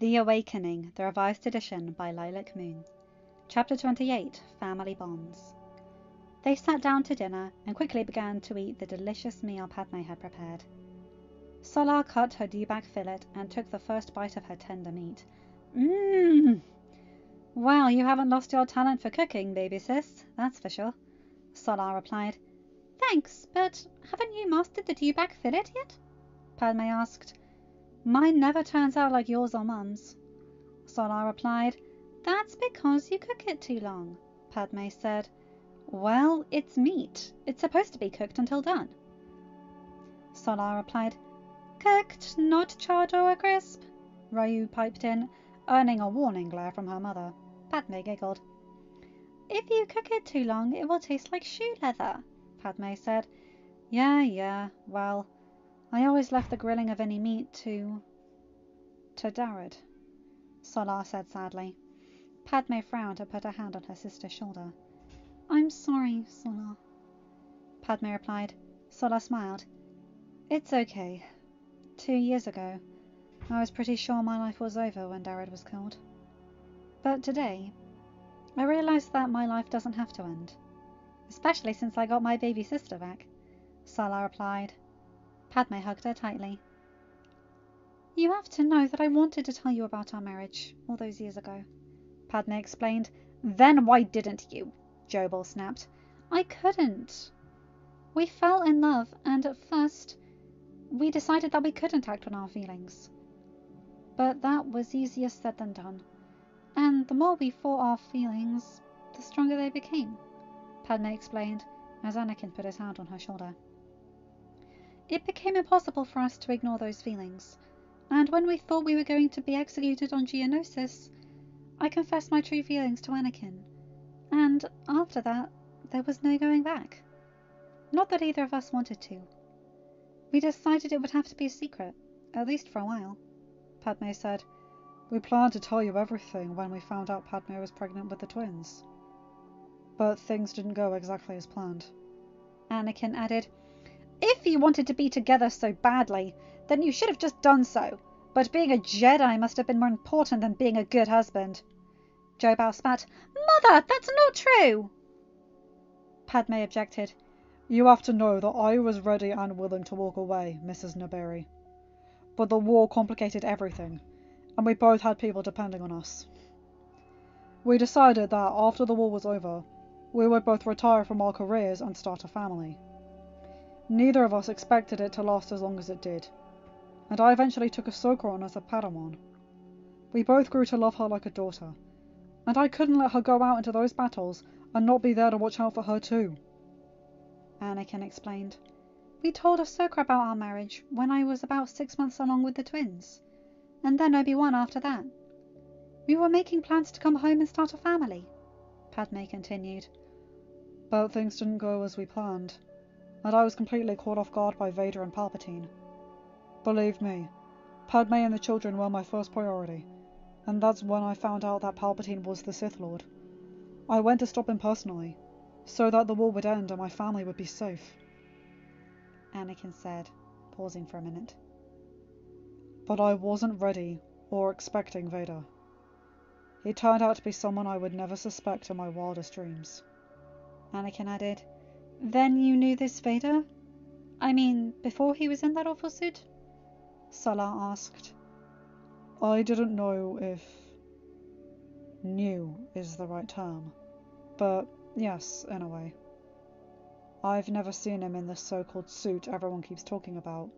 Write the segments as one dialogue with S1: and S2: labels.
S1: The Awakening, the Revised Edition by Lilac Moon. Chapter 28, Family Bonds. They sat down to dinner and quickly began to eat the delicious meal Padme had prepared. Solar cut her dewback fillet and took the first bite of her tender meat. Mmm! Well, you haven't lost your talent for cooking, baby sis, that's for sure, Solar replied. Thanks, but haven't you mastered the dewback fillet yet? Padme asked. Mine never turns out like yours or Mum's, Solar replied. That's because you cook it too long, Padme said. Well, it's meat. It's supposed to be cooked until done. Solar replied. Cooked, not charred or crisp, Ryu piped in, earning a warning glare from her mother. Padme giggled. If you cook it too long, it will taste like shoe leather, Padme said. Yeah, well, I always left the grilling of any meat to Darad, Solar said sadly. Padme frowned and put her hand on her sister's shoulder. I'm sorry, Solar, Padme replied. Solar smiled. It's okay. 2 years ago, I was pretty sure my life was over when Darad was killed. But today, I realized that my life doesn't have to end. Especially since I got my baby sister back, Solar replied. Padme hugged her tightly. You have to know that I wanted to tell you about our marriage all those years ago, Padme explained. Then why didn't you? Jobal snapped. I couldn't. We fell in love, and at first, we decided that we couldn't act on our feelings. But that was easier said than done. And the more we fought our feelings, the stronger they became, Padme explained, as Anakin put his hand on her shoulder. It became impossible for us to ignore those feelings, and when we thought we were going to be executed on Geonosis, I confessed my true feelings to Anakin, and after that, there was no going back. Not that either of us wanted to. We decided it would have to be a secret, at least for a while, Padme said. We planned to tell you everything when we found out Padme was pregnant with the twins. But things didn't go exactly as planned, Anakin added. If you wanted to be together so badly, then you should have just done so. But being a Jedi must have been more important than being a good husband. Jobal spat. Mother, that's not true! Padme objected. You have to know that I was ready and willing to walk away, Mrs. Naberi. But the war complicated everything, and we both had people depending on us. We decided that after the war was over, we would both retire from our careers and start a family. Neither of us expected it to last as long as it did, and I eventually took Ahsoka on as a Padawan. We both grew to love her like a daughter, and I couldn't let her go out into those battles and not be there to watch out for her too, Anakin explained. We told Ahsoka about our marriage when I was about 6 months along with the twins, and then Obi-Wan after that. We were making plans to come home and start a family, Padme continued. But things didn't go as we planned, and I was completely caught off guard by Vader and Palpatine. Believe me, Padme and the children were my first priority, and that's when I found out that Palpatine was the Sith Lord. I went to stop him personally, so that the war would end and my family would be safe, Anakin said, pausing for a minute. But I wasn't ready or expecting Vader. He turned out to be someone I would never suspect in my wildest dreams, Anakin added. Then you knew this Vader? I mean, before he was in that awful suit? Solar asked. I didn't know if knew is the right term, but yes, in a way. I've never seen him in this so-called suit everyone keeps talking about,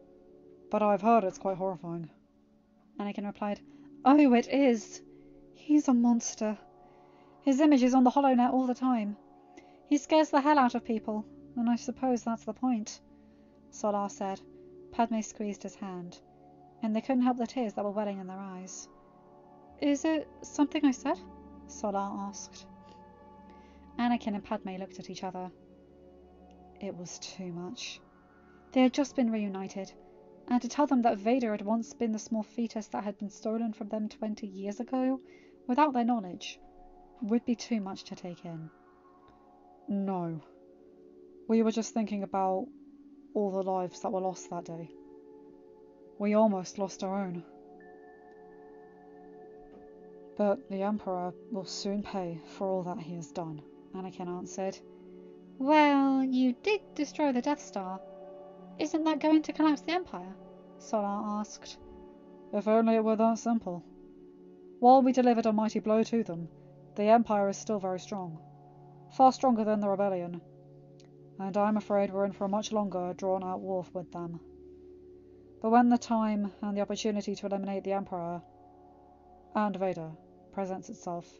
S1: but I've heard it's quite horrifying, Anakin replied. Oh, it is. He's a monster. His image is on the HoloNet all the time. He scares the hell out of people, and I suppose that's the point, Solar said. Padme squeezed his hand, and they couldn't help the tears that were welling in their eyes. Is it something I said? Solar asked. Anakin and Padme looked at each other. It was too much. They had just been reunited, and to tell them that Vader had once been the small fetus that had been stolen from them 20 years ago, without their knowledge, would be too much to take in. No. We were just thinking about all the lives that were lost that day. We almost lost our own.
S2: But the Emperor will soon pay for all that he has done,
S1: Anakin answered. Well, you did destroy the Death Star. Isn't that going to collapse the Empire? Solar asked.
S2: If only it were that simple. While we delivered a mighty blow to them, the Empire is still very strong. Far stronger than the rebellion. And I'm afraid we're in for a much longer, drawn-out war with them. But when the time and the opportunity to eliminate the Emperor and Vader presents itself,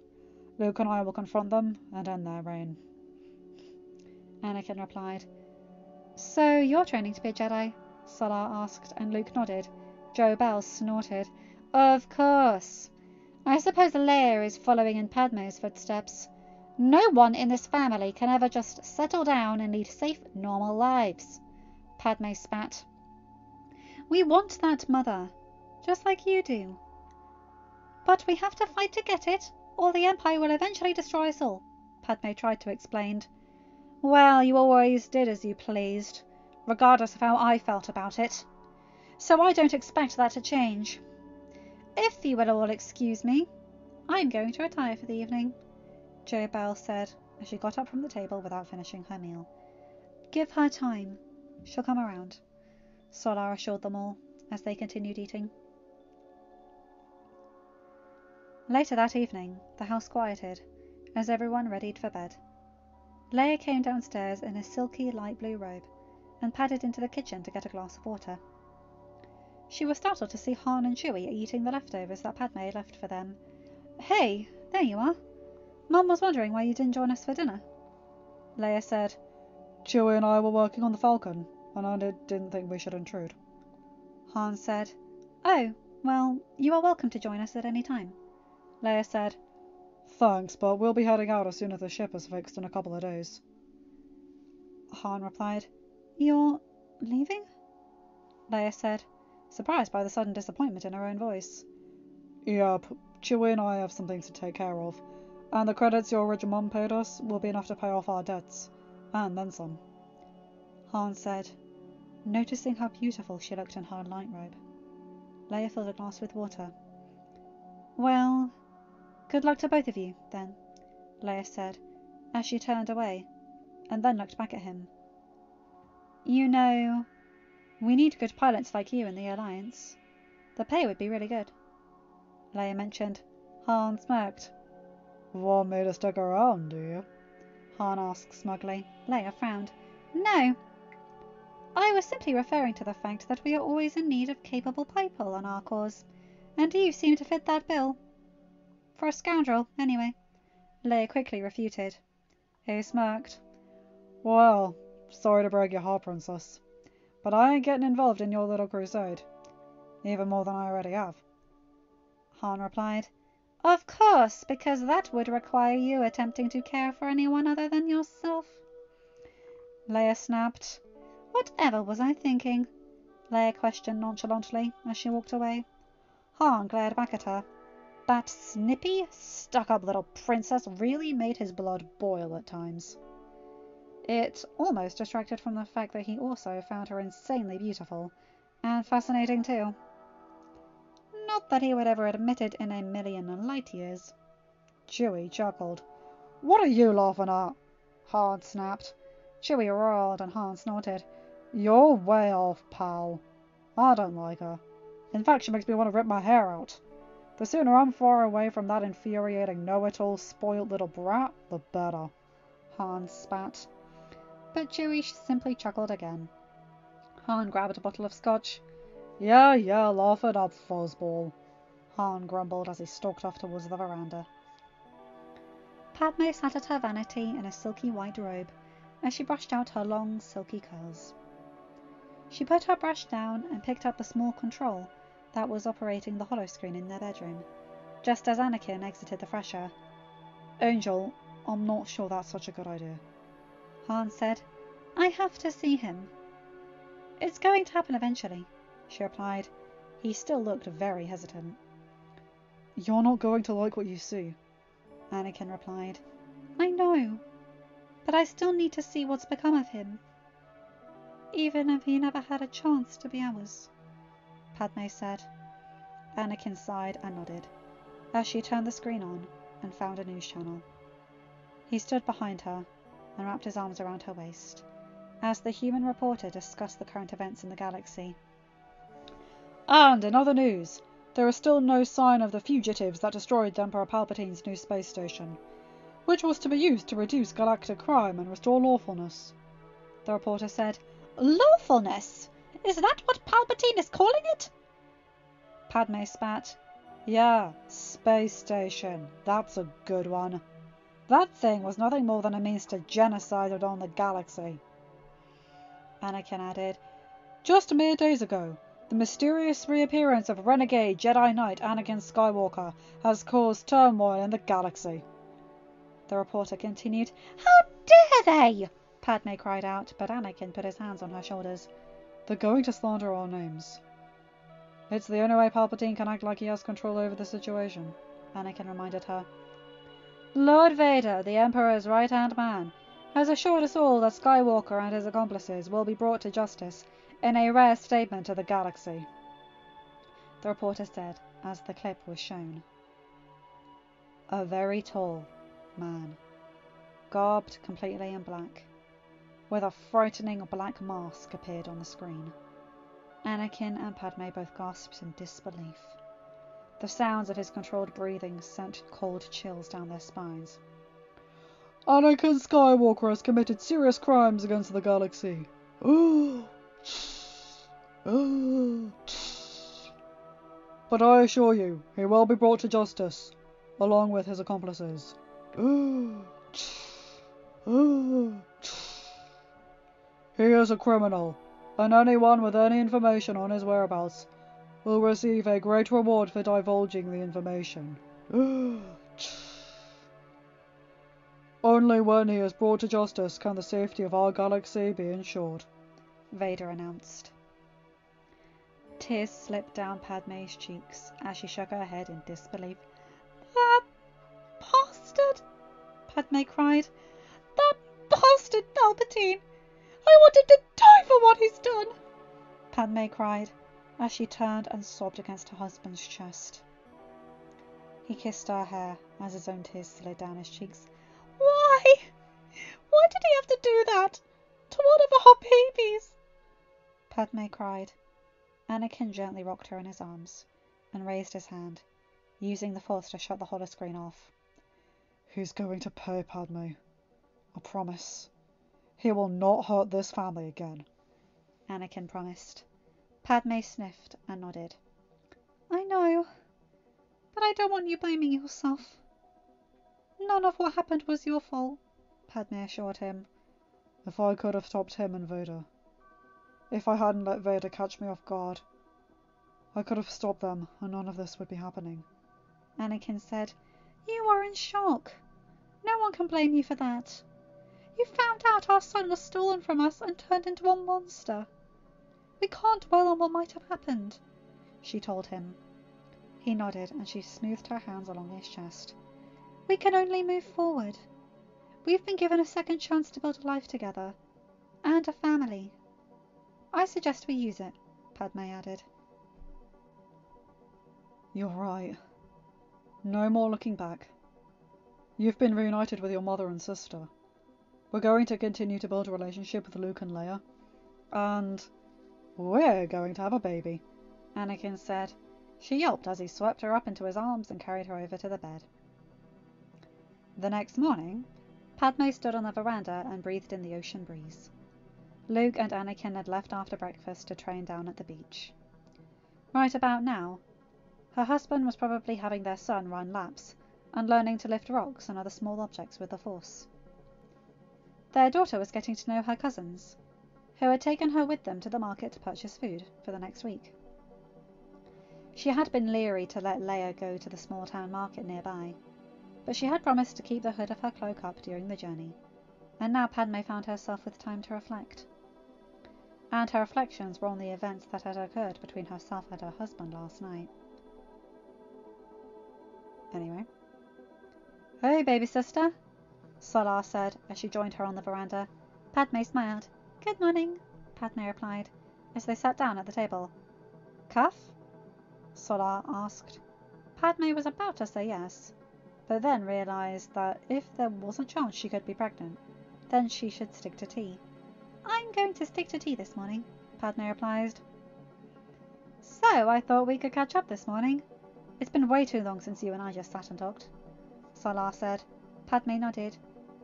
S2: Luke and I will confront them and end their reign.
S1: Anakin replied. So you're training to be a Jedi? Solar asked, and Luke nodded. Joe Bell snorted. Of course. I suppose Leia is following in Padme's footsteps. No one in this family can ever just settle down and lead safe, normal lives. Padme spat. We want that, Mother, just like you do. But we have to fight to get it, or the Empire will eventually destroy us all, Padme tried to explain. Well, you always did as you pleased, regardless of how I felt about it. So I don't expect that to change. If you will all excuse me, I'm going to retire for the evening, Joe Bell said as she got up from the table without finishing her meal. Give her time. She'll come around, Solar assured them all as they continued eating. Later that evening, the house quieted as everyone readied for bed. Leia came downstairs in a silky light blue robe and padded into the kitchen to get a glass of water. She was startled to see Han and Chewie eating the leftovers that Padme had left for them. Hey, there you are. Mum was wondering why you didn't join us for dinner. Leia said.
S2: Chewie and I were working on the Falcon, and I didn't think we should intrude.
S1: Han said. Oh, well, you are welcome to join us at any time. Leia said.
S2: Thanks, but we'll be heading out as soon as the ship is fixed in a couple of days.
S1: Han replied. You're leaving? Leia said, surprised by the sudden disappointment in her own voice.
S2: Yep, Chewie and I have some things to take care of, and the credits your original mum paid us will be enough to pay off our debts, and then some.
S1: Han said, noticing how beautiful she looked in her light robe. Leia filled a glass with water. Well, good luck to both of you, then, Leia said, as she turned away, and then looked back at him. You know, we need good pilots like you in the Alliance. The pay would be really good, Leia mentioned. Han smirked.
S2: Want me to stick around, do you?
S1: Han asked smugly. Leia frowned. No. I was simply referring to the fact that we are always in need of capable people on our cause, and you seem to fit that bill. For a scoundrel, anyway, Leia quickly refuted. He smirked.
S2: Well, sorry to break your heart, Princess, but I ain't getting involved in your little crusade. Even more than I already have.
S1: Han replied. Of course, because that would require you attempting to care for anyone other than yourself. Leia snapped. Whatever was I thinking? Leia questioned nonchalantly as she walked away. Han glared back at her. That snippy, stuck-up little princess really made his blood boil at times. It almost distracted from the fact that he also found her insanely beautiful, and fascinating too. Not that he would ever admit it in a million light years.
S2: Chewie chuckled. What are you laughing at?
S1: Han snapped. Chewie roared and Han snorted.
S2: You're way off, pal. I don't like her. In fact, she makes me want to rip my hair out. The sooner I'm far away from that infuriating know-it-all spoilt little brat, the better.
S1: Han spat. But Chewie simply chuckled again. Han grabbed a bottle of scotch.
S2: Yeah, laugh it up, fuzzball, Han grumbled as he stalked off towards the veranda.
S1: Padme sat at her vanity in a silky white robe as she brushed out her long, silky curls. She put her brush down and picked up the small control that was operating the holoscreen in their bedroom, just as Anakin exited the fresher.
S2: Angel, I'm not sure that's such a good idea,
S1: Han said. I have to see him. It's going to happen eventually, she replied. He still looked very hesitant.
S2: You're not going to like what you see,
S1: Anakin replied. I know, but I still need to see what's become of him. Even if he never had a chance to be ours, Padme said. Anakin sighed and nodded. as she turned the screen on and found a news channel. He stood behind her and wrapped his arms around her waist as the human reporter discussed the current events in the galaxy.
S2: And in other news, there is still no sign of the fugitives that destroyed Emperor Palpatine's new space station, which was to be used to reduce galactic crime and restore lawfulness.
S1: The reporter said, "Lawfulness? Is that what Palpatine is calling it?"
S2: Padme spat. Yeah, space station. That's a good one. That thing was nothing more than a means to genocide on the galaxy.
S1: Anakin added,
S2: Just mere days ago, the mysterious reappearance of renegade Jedi Knight Anakin Skywalker has caused turmoil in the galaxy.
S1: The reporter continued, "How dare they!" Padme cried out, but Anakin put his hands on her shoulders.
S2: They're going to slander our names. It's the only way Palpatine can act like he has control over the situation,
S1: Anakin reminded her.
S2: Lord Vader, the Emperor's right-hand man, has assured us all that Skywalker and his accomplices will be brought to justice in a rare statement to the galaxy,
S1: the reporter said as the clip was shown. A very tall man, garbed completely in black, with a frightening black mask appeared on the screen. Anakin and Padme both gasped in disbelief. The sounds of his controlled breathing sent cold chills down their spines.
S2: Anakin Skywalker has committed serious crimes against the galaxy. But I assure you, he will be brought to justice, along with his accomplices. He is a criminal, and anyone with any information on his whereabouts will receive a great reward for divulging the information. Only when he is brought to justice can the safety of our galaxy be ensured,
S1: Vader announced. Tears slipped down Padme's cheeks as she shook her head in disbelief. "That bastard!" Padme cried. "That bastard Palpatine! I want him to die for what he's done!" Padme cried as she turned and sobbed against her husband's chest. He kissed her hair as his own tears slid down his cheeks. "Why? Why did he have to do that? To one of our babies?" Padme cried. Anakin gently rocked her in his arms and raised his hand, using the Force to shut the holoscreen off.
S2: He's going to pay, Padme. I promise. He will not hurt this family again,
S1: Anakin promised. Padme sniffed and nodded. "I know, but I don't want you blaming yourself. None of what happened was your fault," Padme assured him.
S2: If I could have stopped him and Vader. If I hadn't let Vader catch me off guard, I could have stopped them and none of this would be happening,
S1: Anakin said. "You were in shock. No one can blame you for that. You found out our son was stolen from us and turned into a monster. We can't dwell on what might have happened," she told him. He nodded and she smoothed her hands along his chest. "We can only move forward. We've been given a second chance to build a life together. And a family. I suggest we use it," Padme added.
S2: You're right. No more looking back. You've been reunited with your mother and sister. We're going to continue to build a relationship with Luke and Leia. And we're going to have a baby,
S1: Anakin said. She yelped as he swept her up into his arms and carried her over to the bed. The next morning, Padme stood on the veranda and breathed in the ocean breeze. Luke and Anakin had left after breakfast to train down at the beach. Right about now, her husband was probably having their son run laps and learning to lift rocks and other small objects with the Force. Their daughter was getting to know her cousins, who had taken her with them to the market to purchase food for the next week. She had been leery to let Leia go to the small town market nearby, but she had promised to keep the hood of her cloak up during the journey, and now Padme found herself with time to reflect. And her reflections were on the events that had occurred between herself and her husband last night. Anyway. "Hey, baby sister," Solar said as she joined her on the veranda. Padme smiled. "Good morning," Padme replied, as they sat down at the table. "Cuff?" Solar asked. Padme was about to say yes, but then realised that if there was a chance she could be pregnant, then she should stick to tea. I'm going to stick to tea this morning, Padme replied. So I thought we could catch up this morning. It's been way too long since you and I just sat and talked, Salar said. Padme nodded.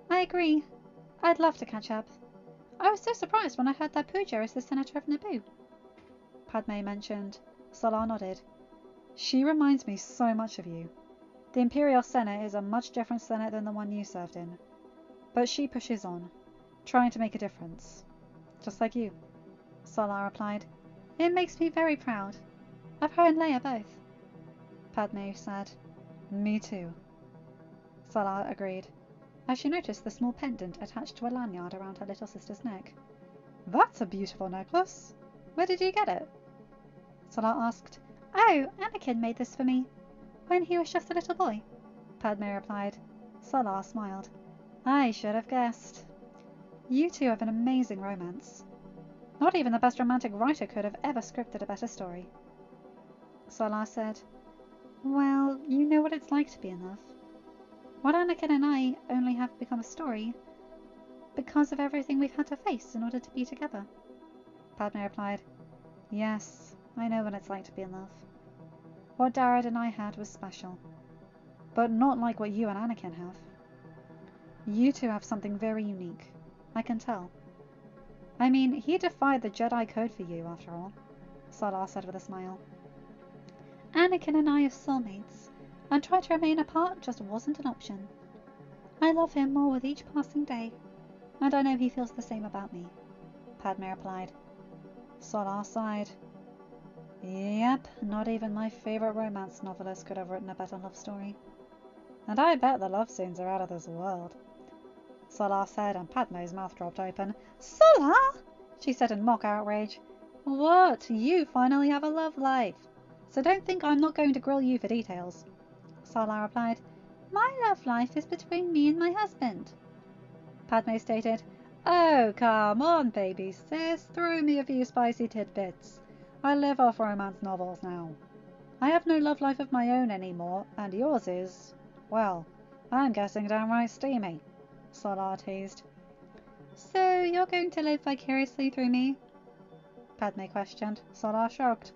S1: I agree. I'd love to catch up. I was so surprised when I heard that Pooja is the senator of Naboo, Padme mentioned. Salar nodded. She reminds me so much of you. The Imperial Senate is a much different Senate than the one you served in. But she pushes on, trying to make a difference. Just like you, Salar replied. It makes me very proud. Of her and Leia both, Padme said. Me too, Salar agreed, as she noticed the small pendant attached to a lanyard around her little sister's neck. That's a beautiful necklace. Where did you get it? Salar asked. Oh, Anakin made this for me when he was just a little boy, Padme replied. Salar smiled. I should have guessed. You two have an amazing romance. Not even the best romantic writer could have ever scripted a better story, Salar said. Well, you know what it's like to be in love. What Anakin and I only have become a story because of everything we've had to face in order to be together, Padme replied. Yes, I know what it's like to be in love. What Darad and I had was special, but not like what you and Anakin have. You two have something very unique, I can tell. I mean, he defied the Jedi Code for you, after all, Salar said with a smile. Anakin and I are soulmates, and trying to remain apart just wasn't an option. I love him more with each passing day, and I know he feels the same about me, Padme replied. Salar sighed. Yep, not even my favourite romance novelist could have written a better love story. And I bet the love scenes are out of this world, Salar said, and Padme's mouth dropped open. Salar! She said in mock outrage. What? You finally have a love life, so don't think I'm not going to grill you for details, Salar replied. My love life is between me and my husband, Padme stated. Oh, come on, baby sis, throw me a few spicy tidbits. I live off romance novels now. I have no love life of my own anymore, and yours is, well, I'm guessing downright steamy, Salar teased. So you're going to live vicariously through me? Padme questioned. Salar shrugged.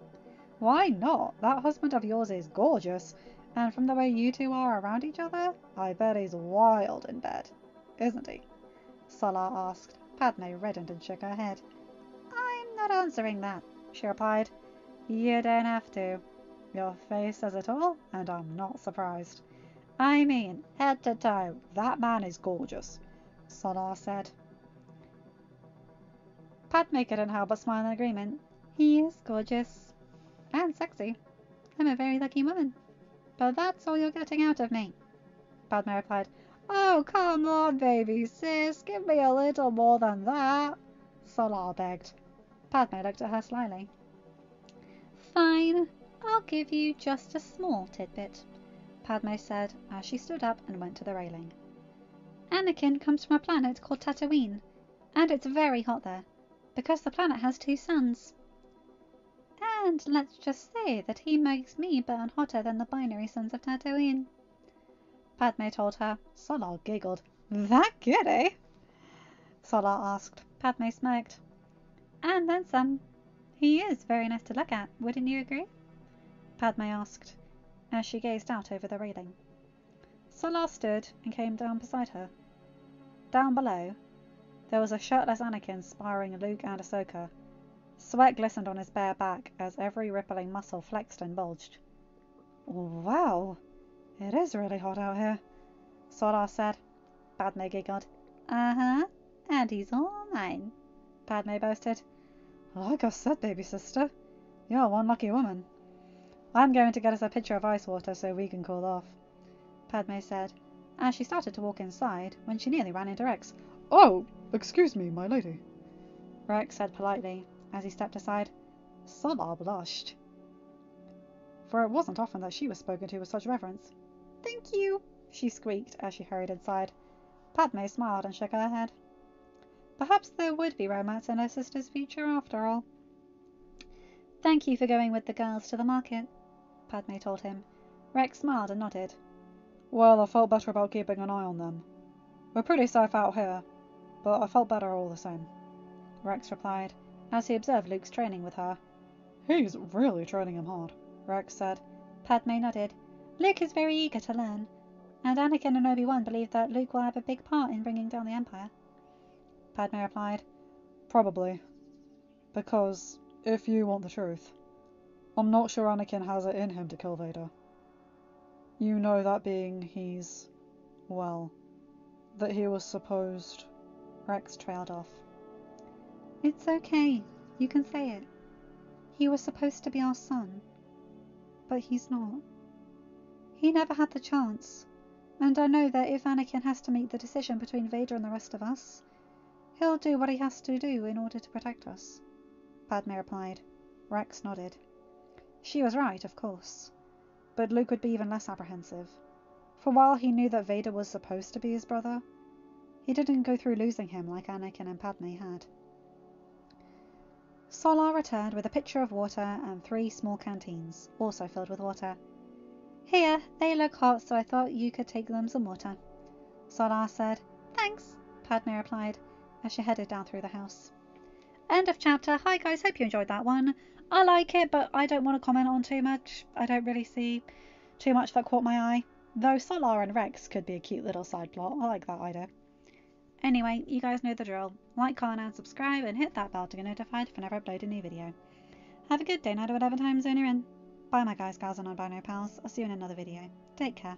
S1: Why not? That husband of yours is gorgeous, and from the way you two are around each other, I bet he's wild in bed, isn't he? Salar asked. Padme reddened and shook her head. I'm not answering that, she replied. You don't have to. Your face says it all, and I'm not surprised. I mean, head to toe, that man is gorgeous, Salar said. Padme couldn't help but smile in agreement. He is gorgeous. And sexy. I'm a very lucky woman. But that's all you're getting out of me, Padme replied. Oh, come on, baby sis, give me a little more than that, Salar begged. Padme looked at her slyly. Fine, I'll give you just a small tidbit, Padme said as she stood up and went to the railing. Anakin comes from a planet called Tatooine, and it's very hot there, because the planet has 2 suns. And let's just say that he makes me burn hotter than the binary suns of Tatooine, Padme told her. Salar giggled. That good, eh? Salar asked. Padme smirked. And then some. He is very nice to look at, wouldn't you agree? Padme asked, as she gazed out over the railing. Salar stood and came down beside her. Down below, there was a shirtless Anakin sparring Luke and Ahsoka. Sweat glistened on his bare back as every rippling muscle flexed and bulged. Wow, it is really hot out here, Salar said. Padme giggled. Uh-huh, and he's all mine, Padme boasted. Like I said, baby sister, you're one lucky woman. I'm going to get us a pitcher of ice water so we can cool off, Padme said, as she started to walk inside when she nearly ran into Rex.
S2: Oh, excuse me, my lady,
S1: Rex said politely as he stepped aside.
S2: Salar blushed, for it wasn't often that she was spoken to with such reverence.
S1: Thank you, she squeaked as she hurried inside. Padme smiled and shook her head. Perhaps there would be romance in her sister's future after all. Thank you for going with the girls to the market, Padme told him, Rex smiled and nodded.
S2: Well, I felt better about keeping an eye on them. We're pretty safe out here, but I felt better all the same,
S1: Rex replied, as he observed Luke's training with her.
S2: He's really training him hard, Rex said.
S1: Padme nodded. Luke is very eager to learn, and Anakin and Obi-Wan believe that Luke will have a big part in bringing down the Empire.
S2: Padme replied, Probably. Because, if you want the truth, I'm not sure Anakin has it in him to kill Vader. You know that being that he was supposed...
S1: Rex trailed off. It's okay. You can say it. He was supposed to be our son. But he's not. He never had the chance. And I know that if Anakin has to make the decision between Vader and the rest of us, he'll do what he has to do in order to protect us. Padme replied. Rex nodded. She was right, of course. But Luke would be even less apprehensive. For while he knew that Vader was supposed to be his brother, he didn't go through losing him like Anakin and Padme had. Solar returned with a pitcher of water and 3 small canteens, also filled with water. Here, they look hot, so I thought you could take them some water. Solar said. Thanks, Padme replied, as she headed down through the house. End of chapter. Hi guys, hope you enjoyed that one. I like it, but I don't want to comment on too much. I don't really see too much that caught my eye. Though Solar and Rex could be a cute little side plot. I like that idea. Anyway, you guys know the drill. Like, comment and subscribe and hit that bell to get notified whenever I upload a new video. Have a good day, night or whatever time zone you're in. Bye my guys, gals and non-binary pals. I'll see you in another video. Take care.